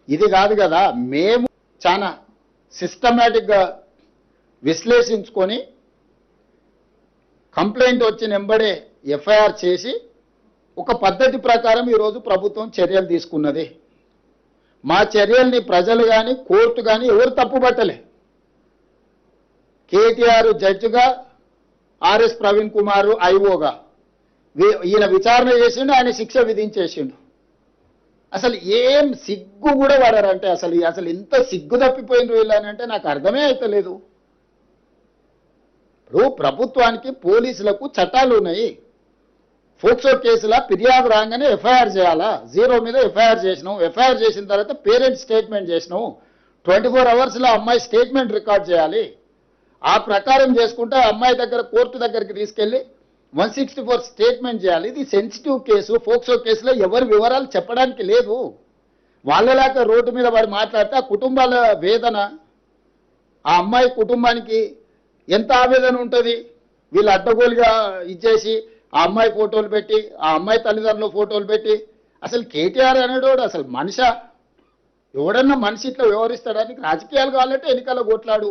ఇది కాదు కదా, మేము చాలా సిస్టమేటిక్గా విశ్లేషించుకొని కంప్లైంట్ వచ్చిన వెంబడే ఎఫ్ఐఆర్ చేసి ఒక పద్ధతి ప్రకారం ఈరోజు ప్రభుత్వం చర్యలు తీసుకున్నది. మా చర్యల్ని ప్రజలు కానీ కోర్టు కానీ ఎవరు తప్పుపట్టలే. కేటీఆర్ జడ్జిగా, ఆర్ఎస్ ప్రవీణ్ కుమార్ ఐఓగా ఈయన విచారణ చేసిండు, ఆయన శిక్ష విధించేసిండు. అసలు ఏం సిగ్గు కూడా పడారంటే అసలు ఇంత సిగ్గు తప్పిపోయిన వీళ్ళనంటే నాకు అర్థమే అవుతలేదు. ఇప్పుడు ప్రభుత్వానికి పోలీసులకు చట్టాలు ఉన్నాయి. ఫోక్సో కేసులా ఫిర్యాదు రాగానే ఎఫ్ఐఆర్ చేయాలా? 0 మీద ఎఫ్ఐఆర్ చేసినాం. ఎఫ్ఐఆర్ చేసిన తర్వాత పేరెంట్ స్టేట్మెంట్ చేసినాం. 24 అవర్స్లో అమ్మాయి స్టేట్మెంట్ రికార్డ్ చేయాలి. ఆ ప్రకారం చేసుకుంటే అమ్మాయి దగ్గర కోర్టు దగ్గరికి తీసుకెళ్లి 164 స్టేట్మెంట్ చేయాలి. ఇది సెన్సిటివ్ కేసు. ఫోక్సో కేసులో ఎవరి వివరాలు చెప్పడానికి లేదు. వాళ్ళలాగా రోడ్డు మీద వాడు మాట్లాడితే ఆ కుటుంబాల వేదన, ఆ అమ్మాయి కుటుంబానికి ఎంత ఆవేదన ఉంటుంది. వీళ్ళు అడ్డగోలుగా ఇచ్చేసి ఆ అమ్మాయి ఫోటోలు పెట్టి, ఆ అమ్మాయి తల్లిదండ్రుల ఫోటోలు పెట్టి, అసలు కేటీఆర్ అనేటోడు అసలు మనిషా? ఎవడన్నా మనిషి ఇట్లా వ్యవహరిస్తాడానికి? రాజకీయాలు కావాలంటే ఎన్నికల్లో కొట్లాడు.